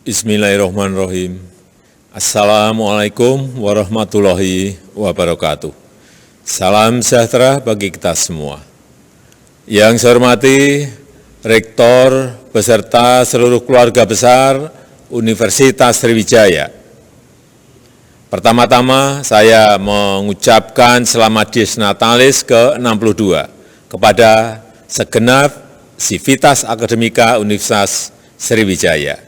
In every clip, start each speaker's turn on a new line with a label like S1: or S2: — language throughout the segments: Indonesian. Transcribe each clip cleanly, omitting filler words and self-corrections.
S1: Bismillahirrahmanirrahim. Assalamualaikum warahmatullahi wabarakatuh. Salam sejahtera bagi kita semua. Yang saya hormati Rektor beserta seluruh keluarga besar Universitas Sriwijaya. Pertama-tama saya mengucapkan selamat Dies Natalis ke-62 kepada segenap Sivitas Akademika Universitas Sriwijaya.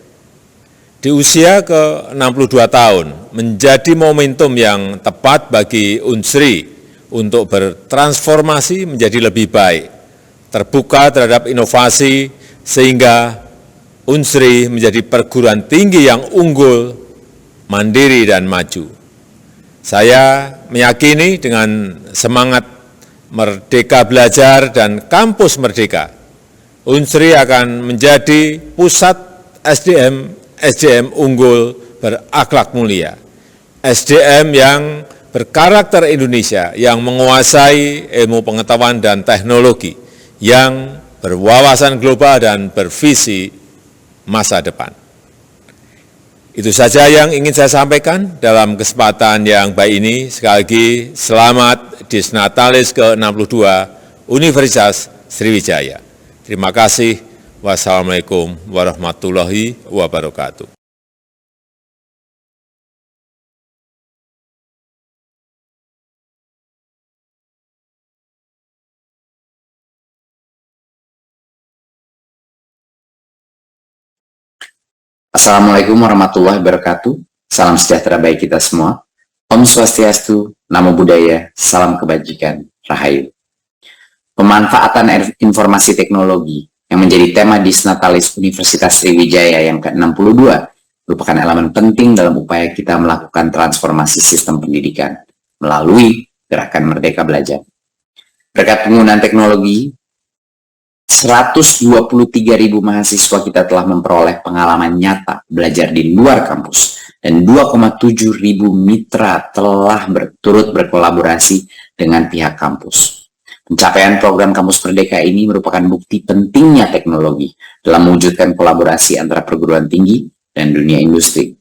S1: Di usia ke-62 tahun, menjadi momentum yang tepat bagi Unsri untuk bertransformasi menjadi lebih baik, terbuka terhadap inovasi, sehingga Unsri menjadi perguruan tinggi yang unggul, mandiri, dan maju. Saya meyakini dengan semangat Merdeka Belajar dan Kampus Merdeka, Unsri akan menjadi pusat SDM unggul berakhlak mulia, SDM yang berkarakter Indonesia, yang menguasai ilmu pengetahuan dan teknologi, yang berwawasan global dan bervisi masa depan. Itu saja yang ingin saya sampaikan dalam kesempatan yang baik ini. Sekali lagi, selamat Dies Natalis ke-62 Universitas Sriwijaya. Terima kasih. Wassalamualaikum warahmatullahi wabarakatuh.
S2: Assalamualaikum warahmatullahi wabarakatuh. Salam sejahtera bagi kita semua. Om Swastiastu, Namo Buddhaya, salam kebajikan, Rahayu. Pemanfaatan informasi teknologi yang menjadi tema Dies Natalis Universitas Sriwijaya yang ke-62 merupakan elemen penting dalam upaya kita melakukan transformasi sistem pendidikan melalui gerakan Merdeka Belajar. Berkat penggunaan teknologi, 123.000 mahasiswa kita telah memperoleh pengalaman nyata belajar di luar kampus, dan 2,7 ribu mitra telah turut berkolaborasi dengan pihak kampus. Pencapaian program Kampus Merdeka ini merupakan bukti pentingnya teknologi dalam mewujudkan kolaborasi antara perguruan tinggi dan dunia industri.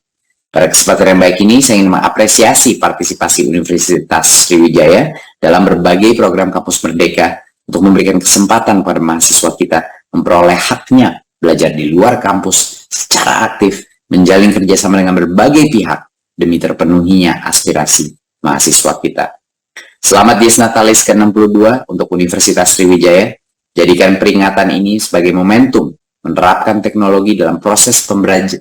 S2: Pada kesempatan yang baik ini, saya ingin mengapresiasi partisipasi Universitas Sriwijaya dalam berbagai program Kampus Merdeka untuk memberikan kesempatan pada mahasiswa kita memperoleh haknya belajar di luar kampus secara aktif, menjalin kerjasama dengan berbagai pihak demi terpenuhinya aspirasi mahasiswa kita. Selamat Dies Natalis ke-62 untuk Universitas Sriwijaya. Jadikan peringatan ini sebagai momentum menerapkan teknologi dalam proses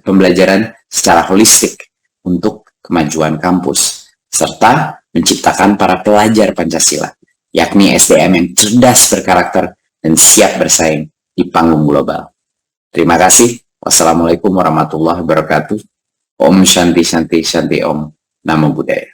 S2: pembelajaran secara holistik untuk kemajuan kampus, serta menciptakan para pelajar Pancasila, yakni SDM yang cerdas berkarakter dan siap bersaing di panggung global. Terima kasih. Wassalamualaikum warahmatullahi wabarakatuh. Om Shanti Shanti Shanti Om. Namo Buddhaya.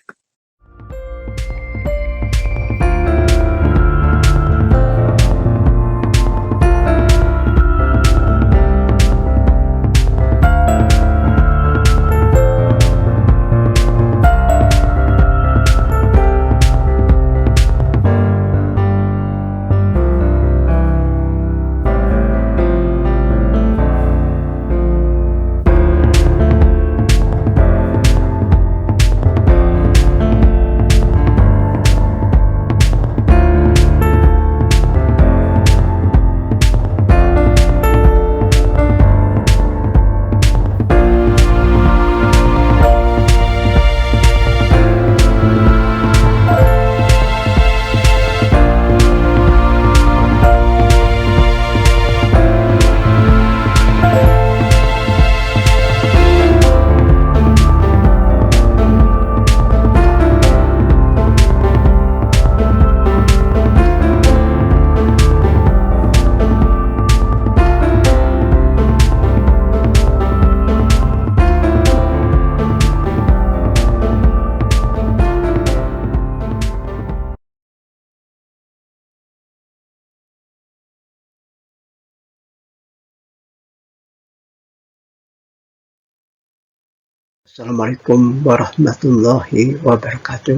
S3: Assalamualaikum warahmatullahi wabarakatuh.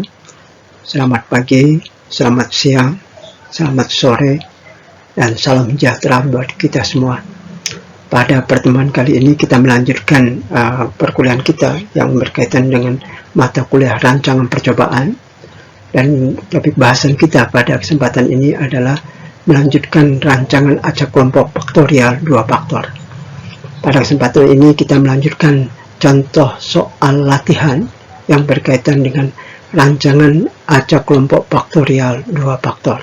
S3: Selamat pagi, selamat siang, selamat sore, dan salam sejahtera buat kita semua. Pada pertemuan kali ini kita melanjutkan perkuliahan kita yang berkaitan dengan mata kuliah rancangan percobaan, dan topik bahasan kita pada kesempatan ini adalah melanjutkan rancangan acak kelompok faktorial 2 faktor. Pada kesempatan ini kita melanjutkan contoh soal latihan yang berkaitan dengan rancangan acak kelompok faktorial 2 faktor.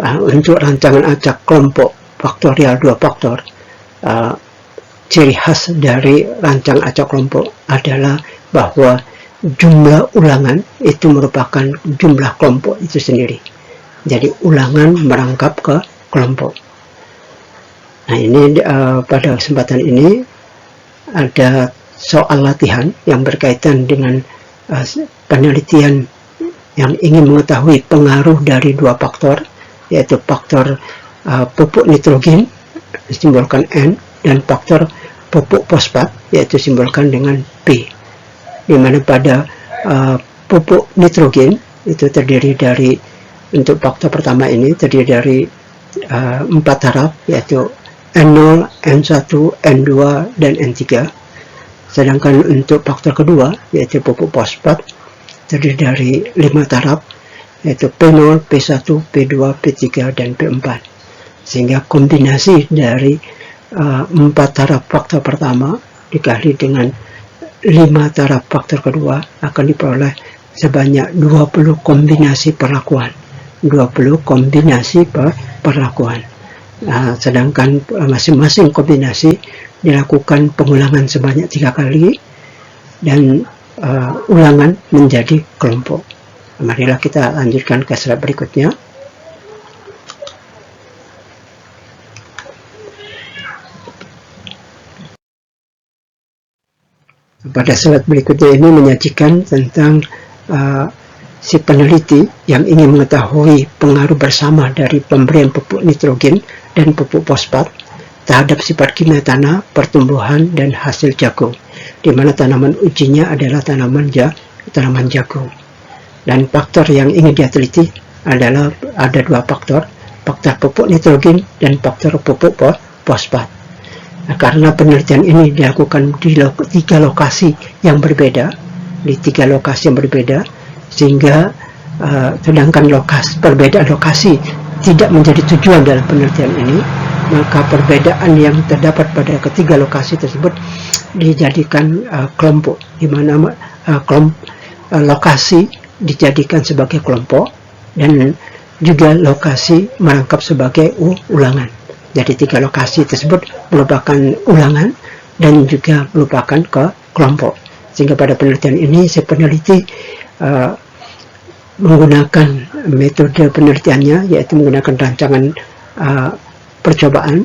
S3: Untuk rancangan acak kelompok faktorial 2 faktor, ciri khas dari rancangan acak kelompok adalah bahwa jumlah ulangan itu merupakan jumlah kelompok itu sendiri. Jadi ulangan merangkap ke kelompok. Nah, ini pada kesempatan ini ada soal latihan yang berkaitan dengan penelitian yang ingin mengetahui pengaruh dari 2 faktor, yaitu faktor pupuk nitrogen disimbolkan N dan faktor pupuk fosfat yaitu disimbolkan dengan P, di mana pada pupuk nitrogen itu terdiri dari, untuk faktor pertama ini terdiri dari 4 taraf, yaitu N0, N1, N2, dan N3. Sedangkan untuk faktor kedua yaitu pupuk fosfat terdiri dari 5 taraf, yaitu P0, P1, P2, P3, dan P4. Sehingga kombinasi dari 4 taraf faktor pertama dikali dengan 5 taraf faktor kedua akan diperoleh sebanyak 20 kombinasi perlakuan. 20 kombinasi perlakuan. Sedangkan masing-masing kombinasi dilakukan pengulangan sebanyak 3 kali dan ulangan menjadi kelompok. Marilah kita lanjutkan ke slide berikutnya. Pada slide berikutnya ini menyajikan tentang si peneliti yang ingin mengetahui pengaruh bersama dari pemberian pupuk nitrogen dan pupuk fosfat terhadap sifat kimia tanah, pertumbuhan, dan hasil jagung, di mana tanaman ujinya adalah tanaman jagung. Dan faktor yang ingin dia teliti adalah ada 2 faktor, faktor pupuk nitrogen dan faktor pupuk fosfat. Nah, karena penelitian ini dilakukan di 3 lokasi yang berbeda, sehingga sedangkan perbedaan lokasi tidak menjadi tujuan dalam penelitian ini, maka perbedaan yang terdapat pada ketiga lokasi tersebut dijadikan kelompok, di mana lokasi dijadikan sebagai kelompok dan juga lokasi merangkap sebagai ulangan. Jadi 3 lokasi tersebut merupakan ulangan dan juga merupakan kelompok. Sehingga pada penelitian ini si peneliti menggunakan metode penelitiannya, yaitu menggunakan rancangan percobaan,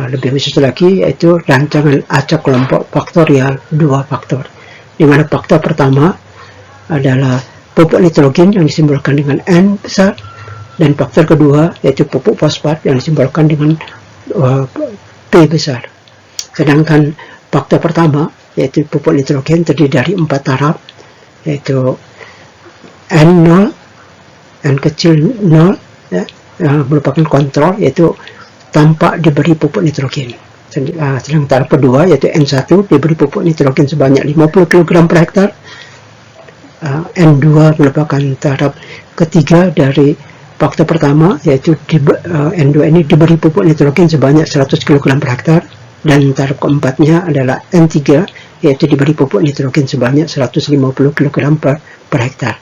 S3: lebih khusus lagi yaitu rancangan acak kelompok faktorial 2 faktor, di mana faktor pertama adalah pupuk nitrogen yang disimbolkan dengan N besar, dan faktor kedua yaitu pupuk fosfat yang disimbolkan dengan P besar. Sedangkan faktor pertama yaitu pupuk nitrogen terdiri dari 4 taraf, yaitu N0, N kecil 0 ya, merupakan kontrol, yaitu tanpa diberi pupuk nitrogen. Sedangkan taraf kedua yaitu N1 diberi pupuk nitrogen sebanyak 50 kg per hektar. N2 merupakan taraf ketiga dari faktor pertama, yaitu N2 ini diberi pupuk nitrogen sebanyak 100 kg per hektar, dan taraf keempatnya adalah N3 yaitu diberi pupuk nitrogen sebanyak 150 kg per hektar.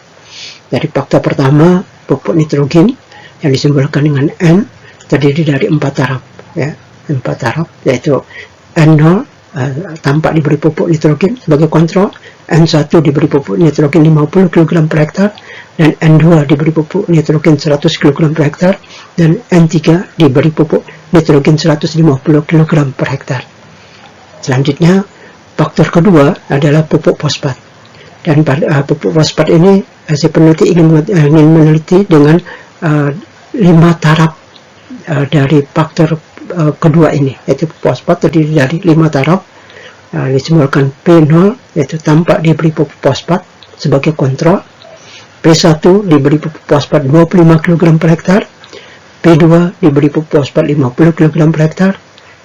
S3: Dari faktor pertama pupuk nitrogen yang disimbolkan dengan N terdiri dari 4 taraf, ya, 4 taraf, yaitu N0 tanpa diberi pupuk nitrogen sebagai kontrol, N1 diberi pupuk nitrogen 50 kg per hektar, dan N2 diberi pupuk nitrogen 100 kg per hektar, dan N3 diberi pupuk nitrogen 150 kg per hektar. Selanjutnya, faktor kedua adalah pupuk fosfat. Dan pada pupuk fosfat ini, si peneliti ingin meneliti dengan 5 taraf dari faktor kedua ini, yaitu fosfat terdiri dari 5 taraf, disimbolkan P0 yaitu tanpa diberi pupuk fosfat sebagai kontrol, P1 diberi pupuk fosfat 25 kg per hektar, P2 diberi pupuk fosfat 50 kg per hektar,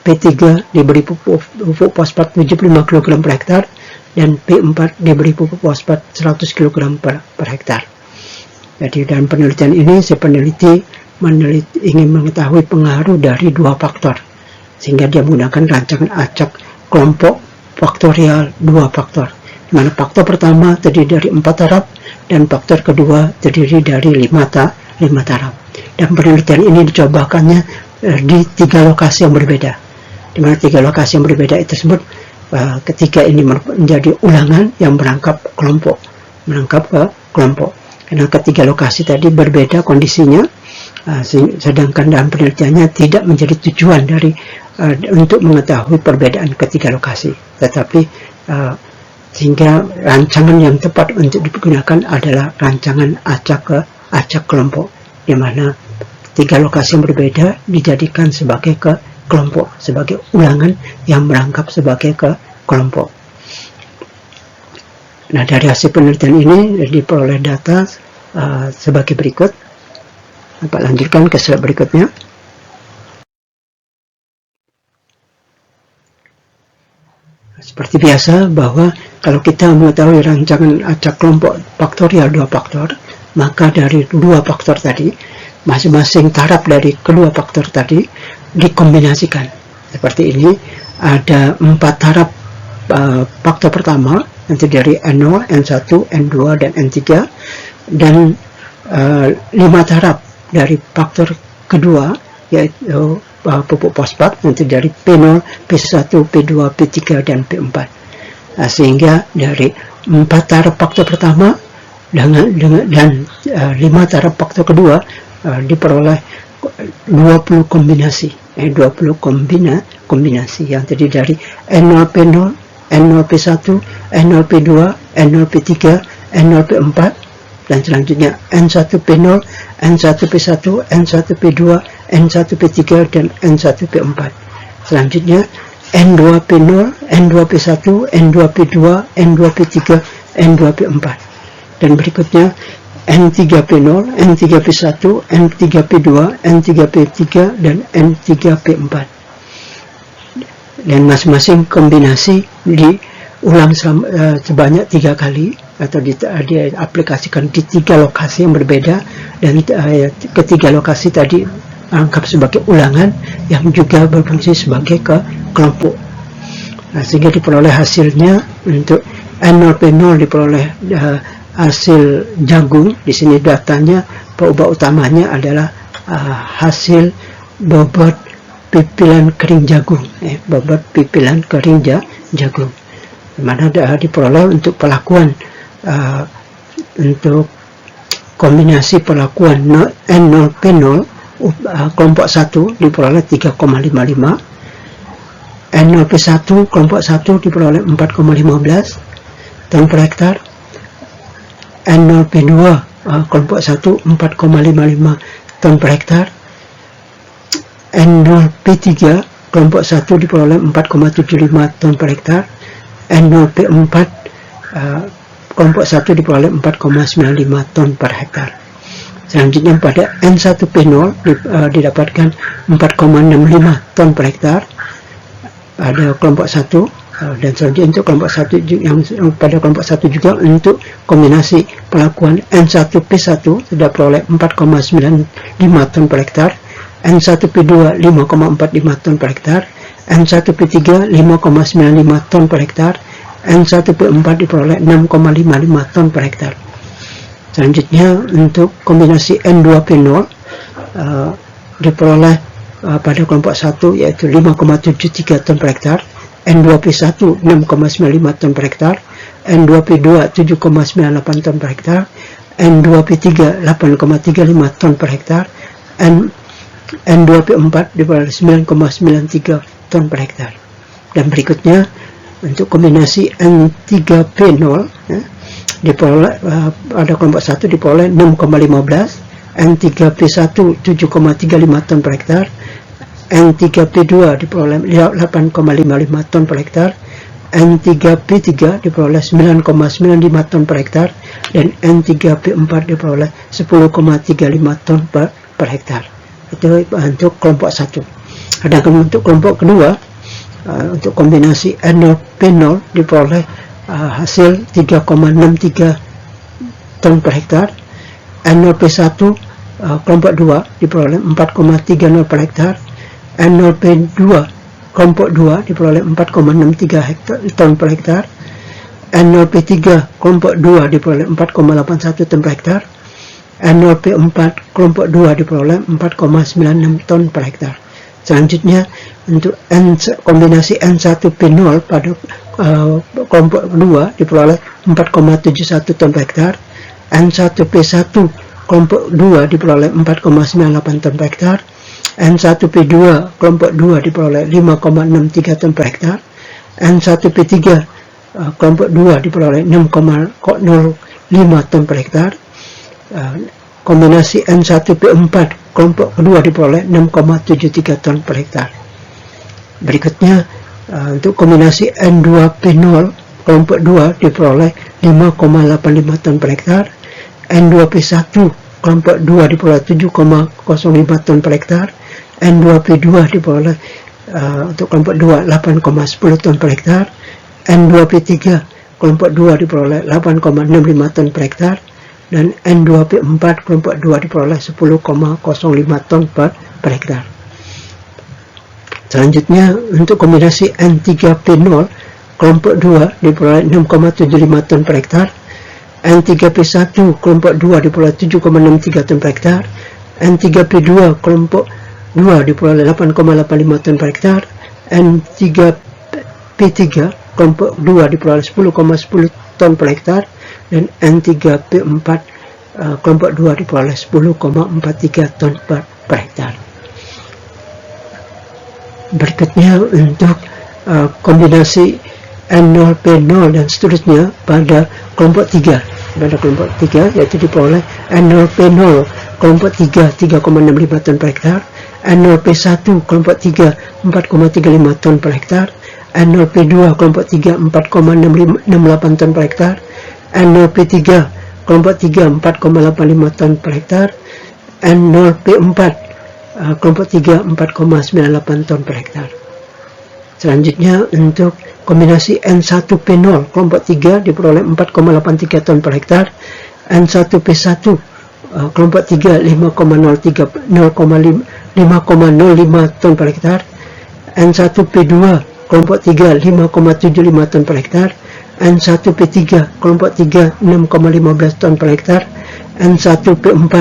S3: P3 diberi pupuk fosfat 75 kg per hektar, dan P4 diberi pupuk fosfat 100 kg per hektar. Jadi dalam penelitian ini si peneliti ingin mengetahui pengaruh dari dua faktor, sehingga dia menggunakan rancangan acak kelompok faktorial dua faktor, di mana faktor pertama terdiri dari 4 taraf dan faktor kedua terdiri dari 5 taraf. Dan penelitian ini dicobakannya di 3 lokasi yang berbeda, di mana 3 lokasi yang berbeda itu tersebut ketika ini menjadi ulangan yang menangkap kelompok. Karena ketiga lokasi tadi berbeda kondisinya, sedangkan dalam penelitiannya tidak menjadi tujuan dari untuk mengetahui perbedaan ketiga lokasi, tetapi sehingga rancangan yang tepat untuk digunakan adalah rancangan acak kelompok, di mana 3 lokasi yang berbeda dijadikan sebagai kelompok, sebagai ulangan yang merangkap sebagai kelompok. Nah, dari hasil penelitian ini diperoleh data sebagai berikut. Dapat lanjutkan ke slide berikutnya. Seperti biasa, bahwa kalau kita mengetahui rancangan acak kelompok faktorial 2 faktor, maka dari 2 faktor tadi, masing-masing taraf dari kedua faktor tadi dikombinasikan. Seperti ini, ada 4 taraf faktor pertama, nanti dari N0, N1, N2, dan N3, dan 5 taraf dari faktor kedua, yaitu pupuk fosfat, nanti dari P0, P1, P2, P3, dan P4. Sehingga dari 4 taraf faktor pertama dan 5 taraf faktor kedua diperoleh 20 kombinasi, 20 kombinasi yang terdiri dari N0P0, N0P1, N0P2, N0P3, N0P4, dan selanjutnya N1P0, N1P1, N1P2, N1P3, dan N1P4. Selanjutnya N2P0, N2P1, N2P2, N2P3, N2P4. Dan berikutnya N3P0, N3P1, N3P2, N3P3, dan N3P4. Dan masing-masing kombinasi diulang sebanyak 3 kali, atau diaplikasikan di 3 lokasi yang berbeda, dan ketiga lokasi tadi anggap sebagai ulangan yang juga berfungsi sebagai kelompok. Sehingga diperoleh hasilnya untuk N0P0 diperoleh hasil jagung. Di sini datanya peubah utamanya adalah hasil bobot pipilan kering jagung, bobot pipilan kering jagung, di mana diperoleh untuk pelakuan untuk kombinasi perlakuan N0P0 kelompok 1 diperoleh 3,55, N0P1 kelompok 1 diperoleh 4,15 ton per hektar, N0P2 kelompok 1 4,55 ton per hektar, N0P3 kelompok 1 diperoleh 4,75 ton per hektar, N0P4 kelompok 1 diperoleh 4,95 ton per hektar. Selanjutnya pada N1P0 didapatkan 4,65 ton per hektar pada kelompok 1, dan selanjutnya untuk kelompok 1 yang pada kelompok 1 juga untuk kombinasi pelakuan N1P1 sudah peroleh 4,95 ton per hektar, N1P2 5,45 ton per hektar, N1P3 5,95 ton per hektar, N1P4 diperoleh 6,55 ton per hektar. Selanjutnya untuk kombinasi N2P0 diperoleh pada kelompok 1 yaitu 5,73 ton per hektar, N2P1 6,95 ton per hektar, N2P2 7,98 ton per hektar, N2P3 8,35 ton per hektar, N2P4 diperoleh 9,93 ton per hektar. Dan berikutnya untuk kombinasi N3P0 diperoleh pada kelompok 1 diperoleh 6,15, N3P1 7,35 ton per hektar, N3P2 diperoleh 8,55 ton per hektar, N3P3 diperoleh 9,95 ton per hektar, dan N3P4 diperoleh 10,35 ton per hektar. Itu untuk kelompok 1. Sedangkan untuk kelompok kedua, untuk kombinasi N0P0 diperoleh hasil 3,63 ton per hektar. N0P1 kelompok 2 diperoleh 4,30 per hektar. N0P2 kelompok 2 diperoleh 4,63 ton per hektar. N0P3 kelompok 2 diperoleh 4,81 ton per hektar. N0P4 kelompok 2 diperoleh 4,96 ton per hektar. Selanjutnya untuk kombinasi N1P0 pada kelompok 2 diperoleh 4,71 ton per hektar. N1P1 kelompok 2 diperoleh 4,98 ton per hektar. N1P2 kelompok 2 diperoleh 5,63 ton per hektar. N1P3 kelompok 2 diperoleh 6,05 ton per hektar. Kombinasi N1P4 kelompok kedua diperoleh 6,73 ton per hektar. Berikutnya untuk kombinasi N2P0 kelompok 2 diperoleh 5,85 ton per hektar. N2P1 kelompok 2 diperoleh 7,05 ton per hektar. N2P2 diperoleh untuk kelompok 2 8,10 ton per hektar. N2P3 kelompok 2 diperoleh 8,65 ton per hektar. Dan N2P4 kelompok 2 diperoleh 10,05 ton per hektar. Selanjutnya untuk kombinasi N3P0 kelompok 2 diperoleh 6,75 ton per hektar. N3P1 kelompok 2 diperoleh 7,63 ton per hektar. N3P2 kelompok 2 diperoleh 8,85 ton per hektar. N3P3 kelompok 2 diperoleh 10,10 ton per hektar. Dan N3P4 kelompok 2 diperoleh 10,43 ton per hektar. Berikutnya untuk kombinasi N0P0 dan seterusnya pada kelompok 3. Pada kelompok 3 yaitu diperoleh N0P0 kelompok 3 3,65 ton per hektar. N0P1 kelompok 3 4,35 ton per hektar. N0P2 kelompok 3 4,68 ton per hektar. N0P3 kelompok 3 4,85 ton per hektar. N0P4 kelompok 3 4,98 ton per hektar. Selanjutnya untuk kombinasi N1P0 kelompok 3 diperoleh 4,83 ton per hektar. N1P1 kelompok 3 5,05 ton per hektar. N1P2 kelompok 3 5,75 ton per hektar. N1P3 kelompok 3 6,15 ton per hektar. N1P4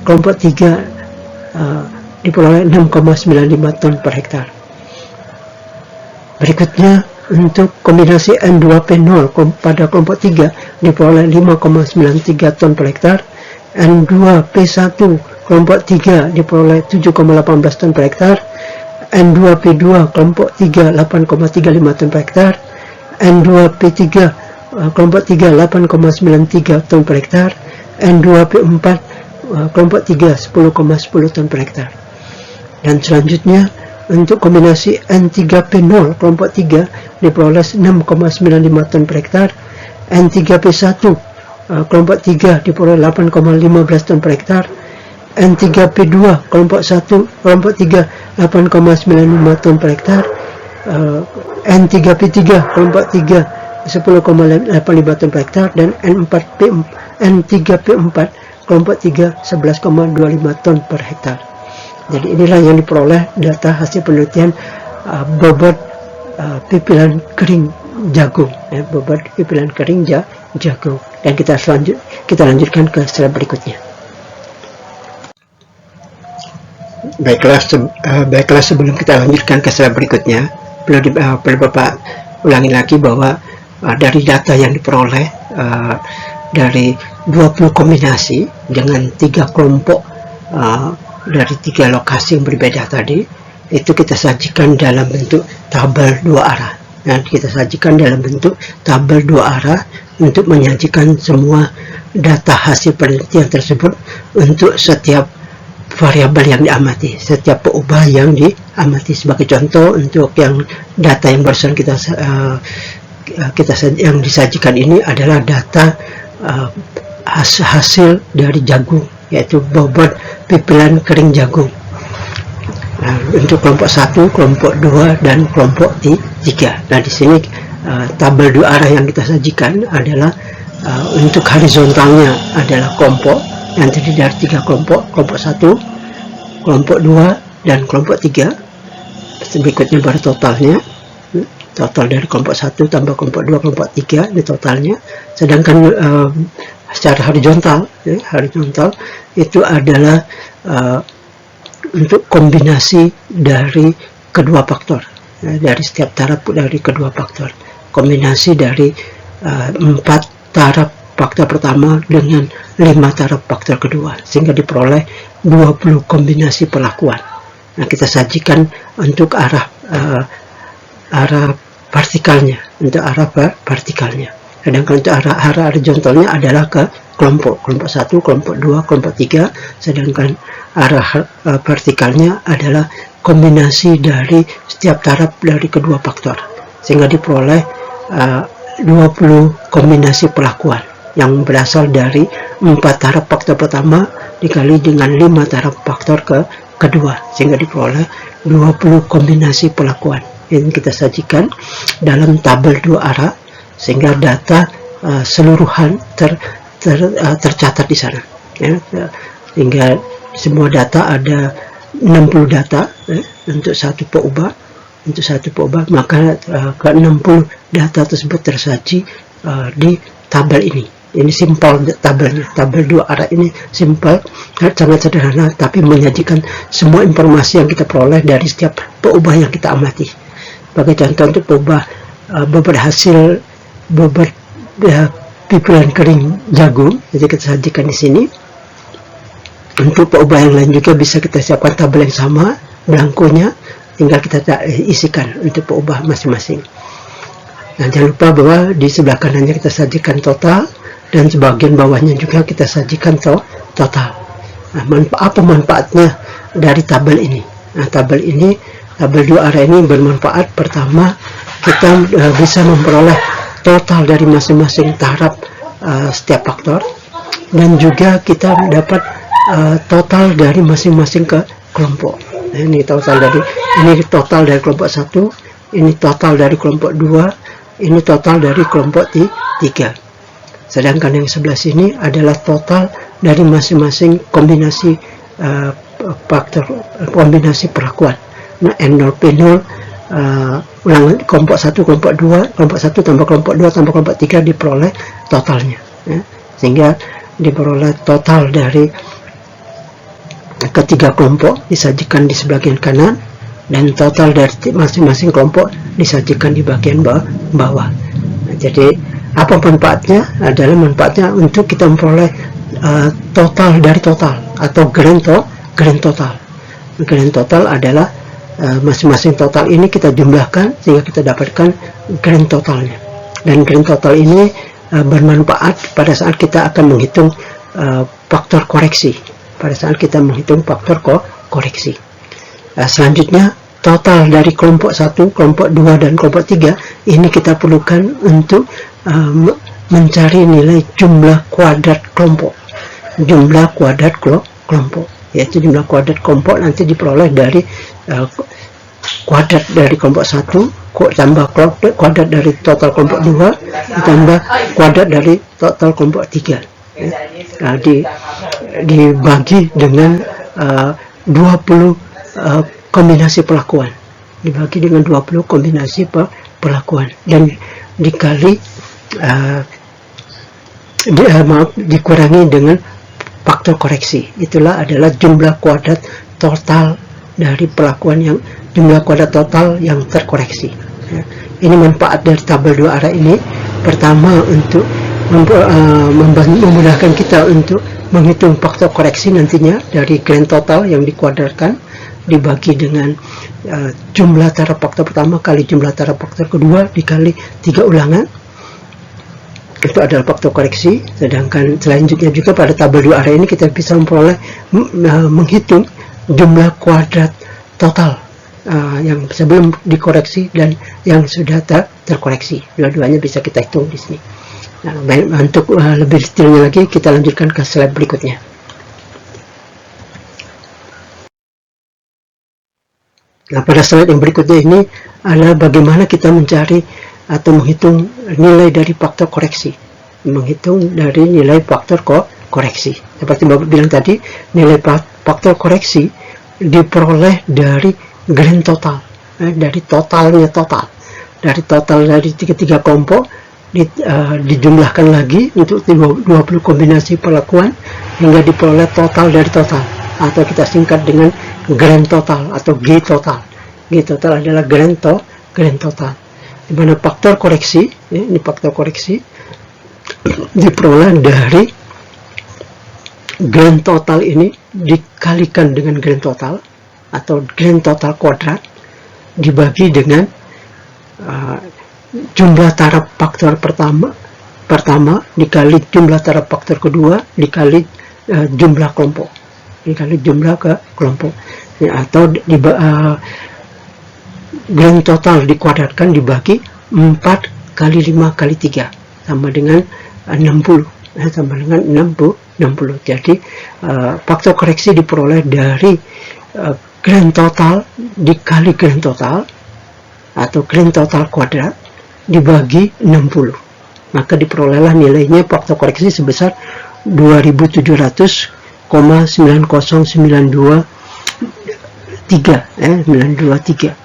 S3: kelompok 3 diperoleh 6,95 ton per hektar. Berikutnya untuk kombinasi N2P0 pada kelompok 3 diperoleh 5,93 ton per hektar. N2P1 kelompok 3 diperoleh 7,18 ton per hektar. N2P2 kelompok 3 8,35 ton per hektar. N2P3 kelompok 3 8,93 ton per hektar. N2P4 kelompok 3 10,10 ton per hektar. Dan selanjutnya untuk kombinasi N3P0 kelompok 3 diperoleh 6,95 ton per hektar. N3P1 kelompok 3 diperoleh 8,15 ton per hektar. N3P2 kelompok 1 kelompok 3 8,95 ton per hektar. N3P3 kelompok 3 10,85 ton per hektar. Dan N3P4 kelompok 3 11,25 ton per hektar. Jadi inilah yang diperoleh data hasil penelitian bobot pipilan kering jagung, bobot pipilan kering jagung. Dan kita lanjutkan ke slide berikutnya. Baiklah, sebelum kita lanjutkan ke slide berikutnya, perlu Bapak ulangi lagi bahwa dari data yang diperoleh dari 20 kombinasi dengan 3 kelompok dari 3 lokasi yang berbeda tadi, itu kita sajikan dalam bentuk tabel 2 arah. Dan kita sajikan dalam bentuk tabel 2 arah untuk menyajikan semua data hasil penelitian tersebut untuk setiap variabel yang diamati, setiap perubahan yang diamati. Sebagai contoh, untuk yang data yang barusan yang disajikan ini adalah data hasil dari jagung, yaitu bobot pipilan kering jagung. untuk kelompok 1, kelompok 2, dan kelompok 3. Nah, di sini tabel 2 arah yang kita sajikan adalah untuk horizontalnya adalah kelompok yang terdiri dari 3 kelompok 1, kelompok 2, dan kelompok 3. Berikutnya baru totalnya, total dari kelompok 1 tambah kelompok 2, kelompok 3, ini totalnya. Sedangkan secara horizontal itu adalah untuk kombinasi dari kedua faktor, dari setiap taraf dari kedua faktor, kombinasi dari 4 taraf faktor pertama dengan 5 taraf faktor kedua, sehingga diperoleh 20 kombinasi perlakuan. Nah, kita sajikan untuk arah vertikalnya, sedangkan untuk arah horizontalnya adalah ke kelompok 1, kelompok 2, kelompok 3, sedangkan arah vertikalnya adalah kombinasi dari setiap taraf dari kedua faktor, sehingga diperoleh 20 kombinasi perlakuan yang berasal dari 4 taraf faktor pertama dikali dengan 5 taraf faktor kedua, sehingga diperoleh 20 kombinasi perlakuan. Ini kita sajikan dalam tabel 2 arah, sehingga data seluruhan tercatat di sana, ya. Sehingga semua data ada 60 data untuk satu peubah, maka ke 60 data tersebut tersaji di tabel ini. Ini simpel tabelnya, tabel 2 arah ini simpel, sangat sederhana, tapi menyajikan semua informasi yang kita peroleh dari setiap peubah yang kita amati. Sebagai contoh, untuk peubah bobot hasil bobot pipiran kering jagung, jadi kita sajikan di sini. Untuk peubah yang lain juga bisa kita siapkan tabel yang sama, belangkonya, tinggal kita isikan untuk peubah masing-masing. Nah, jangan lupa bahwa di sebelah kanannya kita sajikan total, dan sebagian bawahnya juga kita sajikan total. Nah, apa manfaatnya dari tabel ini? Nah, tabel 2 arah ini bermanfaat. Pertama, kita bisa memperoleh total dari masing-masing taraf setiap faktor, dan juga kita dapat total dari masing-masing kelompok. Nah, ini total dari kelompok 1, ini total dari kelompok 2, ini total dari kelompok 3. Sedangkan yang sebelah sini adalah total dari masing-masing kombinasi faktor, kombinasi perlakuan. Nah, N0, P0, ulangan kelompok 1, kelompok 2, kelompok 1 tambah kelompok 2 tambah kelompok 3 diperoleh totalnya, ya. Sehingga diperoleh total dari ketiga kelompok disajikan di sebagian kanan, dan total dari masing-masing kelompok disajikan di bagian bawah. Nah, jadi apa manfaatnya? Adalah manfaatnya untuk kita memperoleh total dari total, atau grand total. Grand total adalah masing-masing total ini kita jumlahkan sehingga kita dapatkan grand totalnya. Dan grand total ini bermanfaat pada saat kita akan menghitung faktor koreksi. Selanjutnya, total dari kelompok 1, kelompok 2, dan kelompok 3 ini kita perlukan untuk mencari nilai jumlah kuadrat kelompok. Yaitu jumlah kuadrat kelompok nanti diperoleh dari kuadrat dari kelompok 1 tambah kuadrat dari total kelompok 2 ditambah kuadrat dari total kelompok 3. Nah, dibagi dengan 20 kombinasi perlakuan, dan dikali dikurangi dengan faktor koreksi. Itulah adalah jumlah kuadrat total dari perlakuan jumlah kuadrat total yang terkoreksi. Ya. Ini manfaat dari tabel 2 arah ini. Pertama, untuk memudahkan kita untuk menghitung faktor koreksi nantinya dari grand total yang dikuadratkan dibagi dengan jumlah taraf faktor pertama kali jumlah taraf faktor kedua dikali 3 ulangan. Itu adalah faktor koreksi. Sedangkan selanjutnya juga pada tabel 2 arah ini kita bisa memperoleh menghitung jumlah kuadrat total yang sebelum dikoreksi dan yang sudah terkoreksi. Dua-duanya bisa kita hitung di sini. Nah, untuk lebih detailnya lagi kita lanjutkan ke slide berikutnya. Nah, pada slide yang berikutnya ini adalah bagaimana kita mencari atau menghitung nilai dari faktor koreksi. Menghitung dari nilai faktor koreksi. Seperti Bapak bilang tadi, nilai faktor koreksi diperoleh dari grand total, dari totalnya total. Dari total dari tiga kelompok, dijumlahkan lagi untuk 20 kombinasi perlakuan hingga diperoleh total dari total, atau kita singkat dengan grand total atau G total. G total adalah grand total, di mana faktor koreksi, ini faktor koreksi diperoleh dari grand total ini dikalikan dengan grand total atau grand total kuadrat dibagi dengan jumlah taraf faktor pertama dikali jumlah taraf faktor kedua dikali jumlah kelompok, dikali jumlah kelompok, ya, atau grand total dikuadratkan dibagi 4 kali 5 kali 3 sama dengan 60, sama dengan 60. Jadi faktor koreksi diperoleh dari grand total dikali grand total atau grand total kuadrat dibagi 60, maka diperolehlah nilainya faktor koreksi sebesar 2700,90923, 923.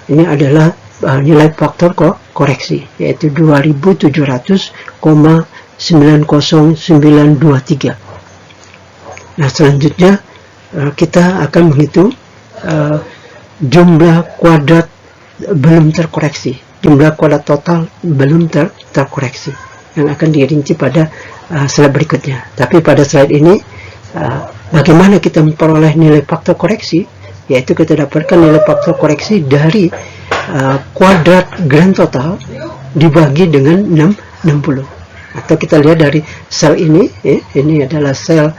S3: Ini adalah nilai faktor koreksi, yaitu 2700,90923. Nah, selanjutnya kita akan menghitung jumlah kuadrat belum terkoreksi, jumlah kuadrat total belum terkoreksi, yang akan dirinci pada slide berikutnya. Tapi pada slide ini bagaimana kita memperoleh nilai faktor koreksi, yaitu kita dapatkan nilai faktor koreksi dari kuadrat grand total dibagi dengan 60. Atau kita lihat dari sel ini, ini adalah sel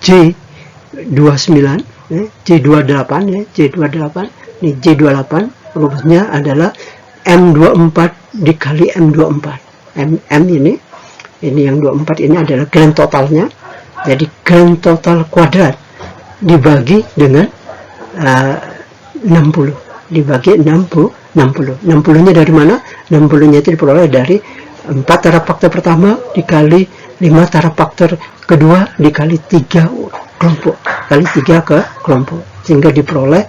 S3: J29, J28, J28, ini J28, rumusnya adalah M24 dikali M24. M ini yang 24 ini adalah grand totalnya. Jadi grand total kuadrat dibagi dengan 60, dibagi 60. 60-nya dari mana? 60-nya itu diperoleh dari 4 taraf faktor pertama dikali 5 taraf faktor kedua dikali 3 kelompok, kali 3 ke kelompok, sehingga diperoleh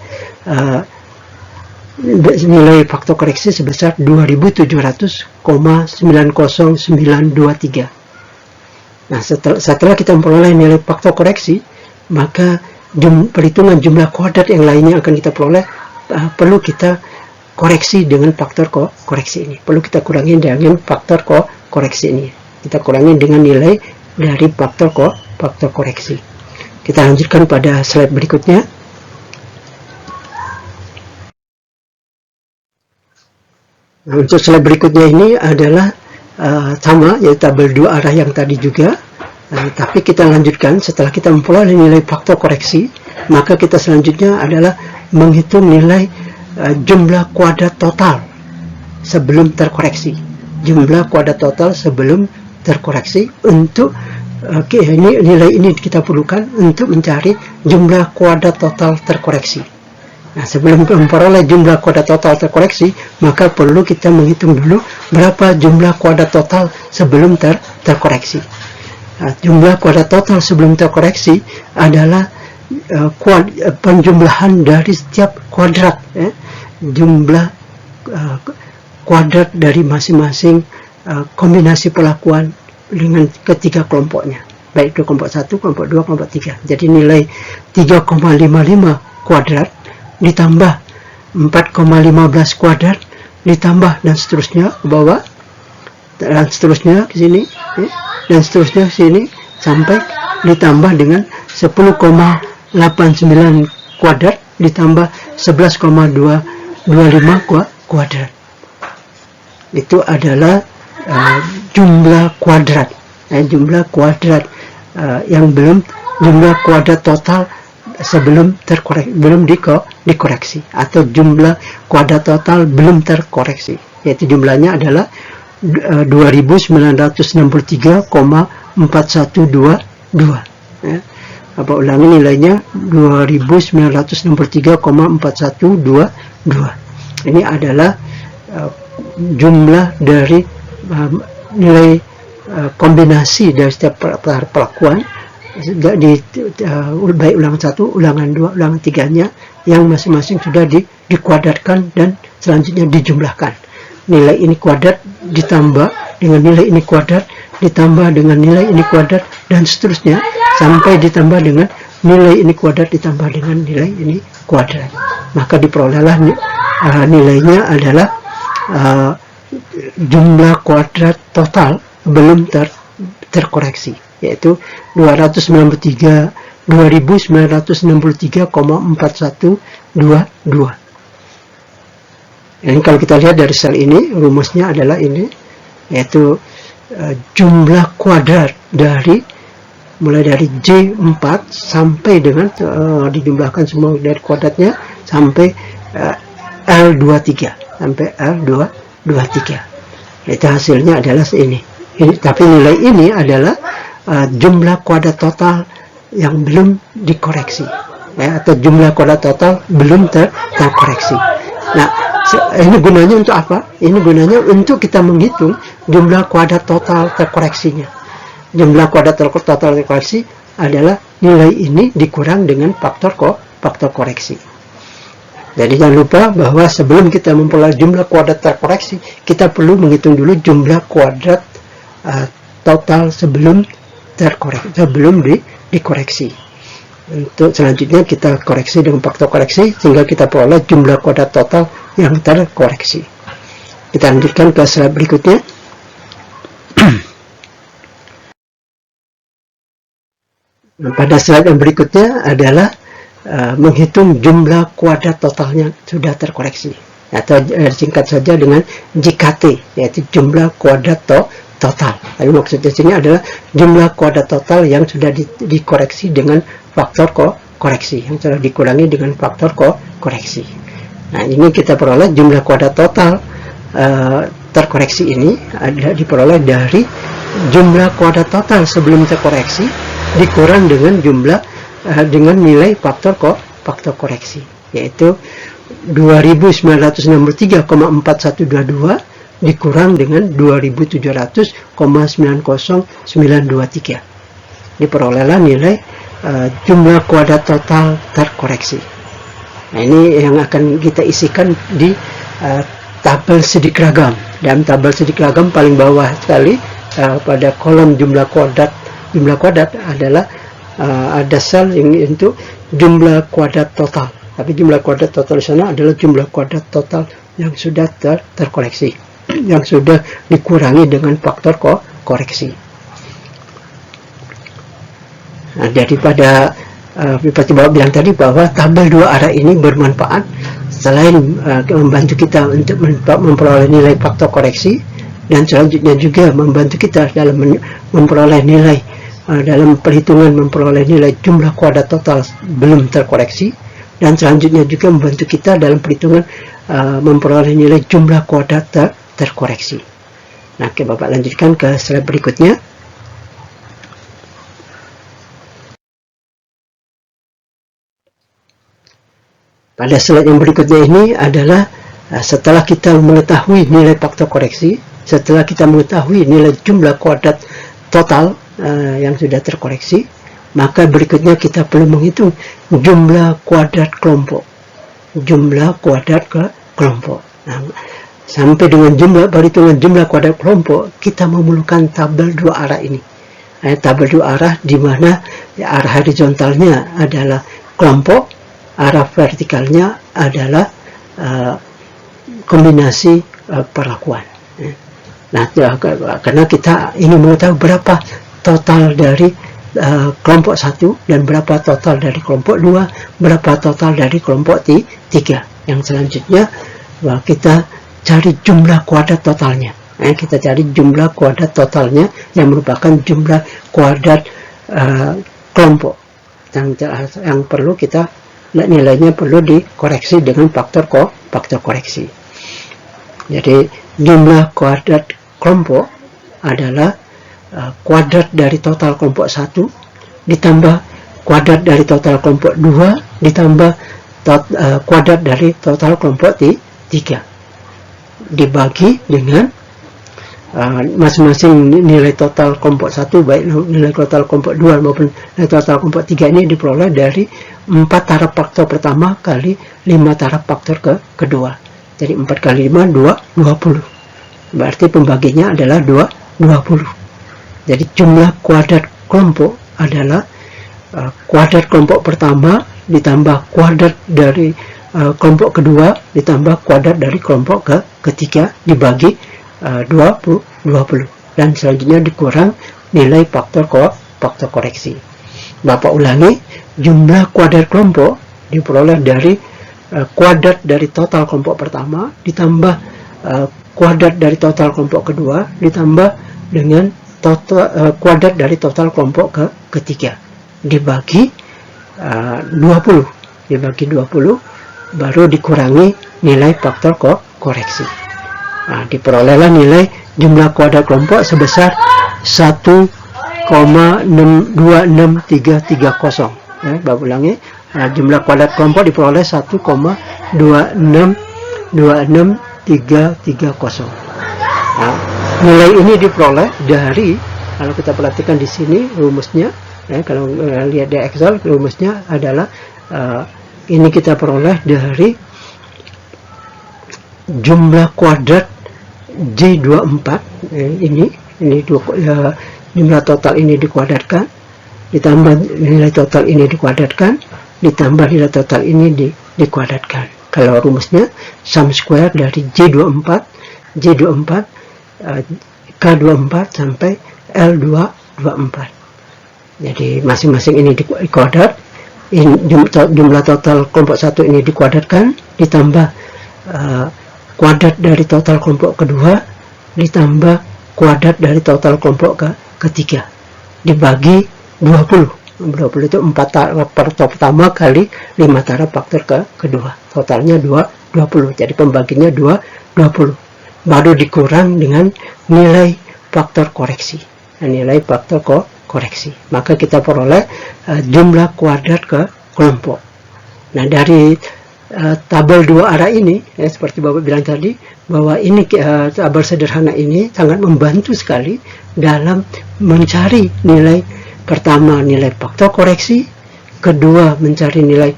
S3: nilai faktor koreksi sebesar 2700,90923. Nah, setelah kita memperoleh nilai faktor koreksi, maka perhitungan jumlah kuadrat yang lainnya akan kita peroleh, perlu kita koreksi dengan faktor koreksi ini. Perlu kita kurangi dengan faktor koreksi ini. Kita kurangi dengan nilai dari faktor koreksi. Kita lanjutkan pada slide berikutnya. Nah, untuk slide berikutnya ini adalah sama, yaitu tabel 2 arah yang tadi juga. Tapi kita lanjutkan setelah kita memperoleh nilai faktor koreksi, maka kita selanjutnya adalah menghitung nilai jumlah kuadrat total sebelum terkoreksi. Jumlah kuadrat total sebelum terkoreksi untuk nilai ini kita perlukan untuk mencari jumlah kuadrat total terkoreksi. Nah, sebelum memperoleh jumlah kuadrat total terkoreksi, maka perlu kita menghitung dulu berapa jumlah kuadrat total sebelum terkoreksi. Nah, jumlah kuadrat total sebelum terkoreksi adalah penjumlahan dari setiap kuadrat, jumlah kuadrat dari masing-masing kombinasi perlakuan dengan ketiga kelompoknya, baik itu kelompok 1, kelompok 2, kelompok 3. Jadi nilai 3,55 kuadrat ditambah 4,15 kuadrat ditambah dan seterusnya ke bawah, dan seterusnya ke sini, dan seterusnya ke sini sampai ditambah dengan 10,89 kuadrat ditambah 11,225 kuadrat. Itu adalah jumlah kuadrat, jumlah kuadrat yang belum, jumlah kuadrat total sebelum dikoreksi, atau jumlah kuadrat total belum terkoreksi, yaitu jumlahnya adalah 2963,4122. ulangi, nilainya 2963,4122. Ini adalah jumlah dari nilai kombinasi dari setiap perlakuan baik ulangan 1, ulangan 2, ulangan 3-nya yang masing-masing sudah dikuadratkan dan selanjutnya dijumlahkan. Nilai ini kuadrat ditambah dengan nilai ini kuadrat ditambah dengan nilai ini kuadrat dan seterusnya sampai ditambah dengan nilai ini kuadrat ditambah dengan nilai ini kuadrat. Maka diperolehlah nilainya adalah jumlah kuadrat total belum terkoreksi, yaitu 2963,4122. Ini kalau kita lihat dari sel ini, rumusnya adalah ini, yaitu jumlah kuadrat mulai dari J4 sampai dengan dijumlahkan semua dari kuadratnya sampai L23 sampai L23. Itu hasilnya adalah ini. Tapi nilai ini adalah jumlah kuadrat total yang belum dikoreksi, atau jumlah kuadrat total belum terkoreksi. Nah, ini gunanya untuk apa? Ini gunanya untuk kita menghitung jumlah kuadrat total terkoreksinya. Jumlah kuadrat total terkoreksi adalah nilai ini dikurang dengan faktor koreksi. Jadi jangan lupa bahwa sebelum kita memperoleh jumlah kuadrat terkoreksi, kita perlu menghitung dulu jumlah kuadrat total sebelum dikoreksi. Untuk selanjutnya kita koreksi dengan faktor koreksi sehingga kita peroleh jumlah kuadrat total yang terkoreksi. Kita lanjutkan ke slide berikutnya. Pada slide yang berikutnya adalah menghitung jumlah kuadrat totalnya sudah terkoreksi, atau singkat saja dengan JKT, yaitu jumlah kuadrat total. Tapi maksudnya sini adalah jumlah kuadrat total yang sudah dikoreksi dengan faktor koreksi, yang sudah dikurangi dengan faktor koreksi. Nah, ini kita peroleh jumlah kuadrat total terkoreksi ini adalah diperoleh dari jumlah kuadrat total sebelum terkoreksi dikurang dengan dengan nilai faktor koreksi, yaitu 2963,4122 dikurang dengan 2700,90923. Diperolehlah nilai jumlah kuadrat total terkoreksi. Nah, ini yang akan kita isikan di tabel sidik ragam. Dalam tabel sidik ragam paling bawah sekali pada kolom jumlah kuadrat adalah ada sel yang untuk jumlah kuadrat total. Tapi jumlah kuadrat total di sana adalah jumlah kuadrat total yang sudah terkoreksi, yang sudah dikurangi dengan faktor koreksi. Nah, daripada seperti Bapak bilang tadi bahwa tabel dua arah ini bermanfaat selain membantu kita untuk memperoleh nilai faktor koreksi, dan selanjutnya juga membantu kita dalam memperoleh nilai dalam perhitungan memperoleh nilai jumlah kuadrat total belum terkoreksi, dan selanjutnya juga membantu kita dalam perhitungan memperoleh nilai jumlah kuadrat terkoreksi. Nah, Bapak lanjutkan ke slide berikutnya. Pada slide yang berikutnya ini adalah setelah kita mengetahui nilai faktor koreksi, setelah kita mengetahui nilai jumlah kuadrat total yang sudah terkoreksi, maka berikutnya kita perlu menghitung jumlah kuadrat kelompok. Jumlah kuadrat kelompok. Nah, sampai dengan perhitungan jumlah kuadrat kelompok, kita memerlukan tabel dua arah ini. Tabel dua arah di mana arah horizontalnya adalah kelompok, arah vertikalnya adalah kombinasi perlakuan. Nah, karena kita ingin mengetahui berapa total dari kelompok 1 dan berapa total dari kelompok 2, berapa total dari kelompok 3. Yang selanjutnya kita cari jumlah kuadrat totalnya. Kita cari jumlah kuadrat totalnya yang merupakan jumlah kuadrat kelompok yang perlu kita nilainya perlu dikoreksi dengan faktor koreksi. Jadi jumlah kuadrat kelompok adalah kuadrat dari total kelompok 1 ditambah kuadrat dari total kelompok 2 ditambah kuadrat dari total kelompok 3 dibagi dengan masing-masing nilai total kelompok 1, baik nilai total kelompok 2 maupun nilai total kelompok 3 ini diperoleh dari 4 taraf faktor pertama kali 5 taraf faktor kedua. Jadi 4 kali 5 20. Berarti pembaginya adalah 20. Jadi jumlah kuadrat kelompok adalah kuadrat kelompok pertama ditambah kuadrat dari kelompok kedua ditambah kuadrat dari kelompok ketiga dibagi 20 dan selanjutnya dikurang nilai faktor koreksi. Bapak ulangi, jumlah kuadrat kelompok diperoleh dari kuadrat dari total kelompok pertama ditambah kuadrat dari total kelompok kedua ditambah dengan kuadrat dari total kelompok ketiga dibagi 20 baru dikurangi nilai faktor koreksi. Nah, diperolehlah nilai jumlah kuadrat kelompok sebesar 1,26330. Bapak ulangi, jumlah kuadrat kelompok diperoleh 1,26330. Nah, nilai ini diperoleh dari, kalau kita perhatikan di sini rumusnya, kalau lihat di Excel rumusnya adalah ini kita peroleh dari jumlah kuadrat J24 ini jumlah total ini dikuadratkan ditambah nilai total ini dikuadratkan ditambah nilai total ini dikuadratkan. Kalau rumusnya sum square dari J24 K24 sampai L224. Jadi masing-masing ini dikuadrat, jumlah total kelompok 1 ini dikuadratkan ditambah kuadrat dari total kelompok kedua ditambah kuadrat dari total kelompok ketiga dibagi 20 itu 4 taraf faktor pertama kali 5 taraf faktor kedua, totalnya 20. Jadi pembaginya 20 baru dikurang dengan nilai faktor koreksi. Nilai faktor koreksi, maka kita peroleh jumlah kuadrat kelompok. Nah, dari tabel dua arah ini, seperti Bapak bilang tadi, bahwa ini tabel sederhana ini sangat membantu sekali dalam mencari nilai pertama, nilai faktor koreksi, kedua mencari nilai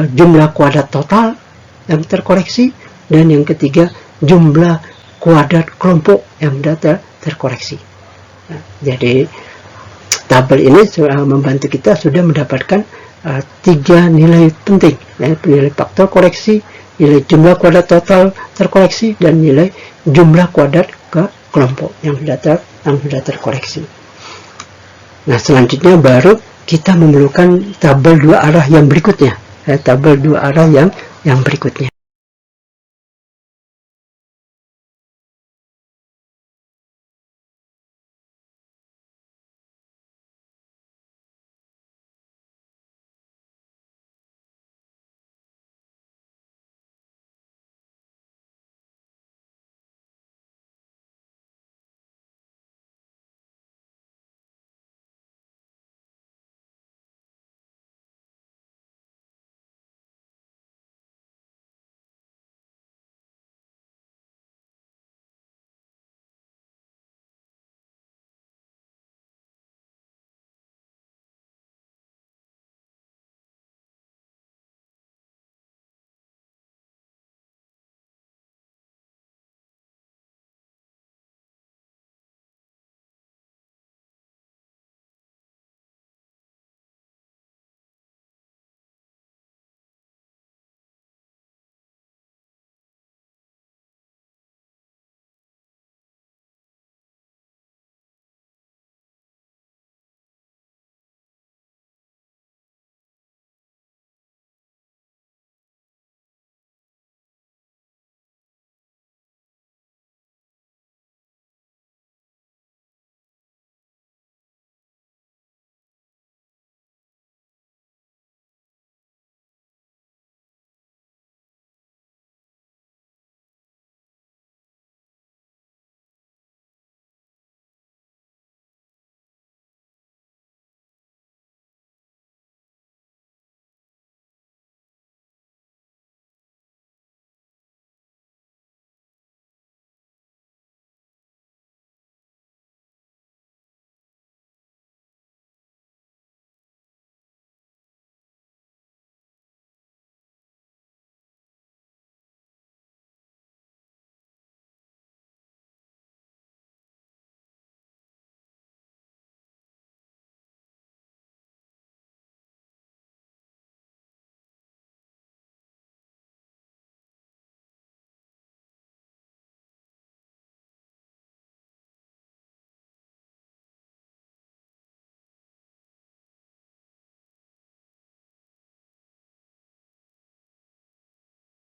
S3: jumlah kuadrat total yang terkoreksi, dan yang ketiga jumlah kuadrat kelompok yang sudah terkoreksi. Nah, jadi tabel ini membantu kita sudah mendapatkan 3 nilai penting, nilai faktor koreksi, nilai jumlah kuadrat total terkoreksi, dan nilai jumlah kuadrat ke kelompok yang sudah terkoreksi. Nah, selanjutnya baru kita memerlukan tabel dua arah yang berikutnya, tabel dua arah yang berikutnya.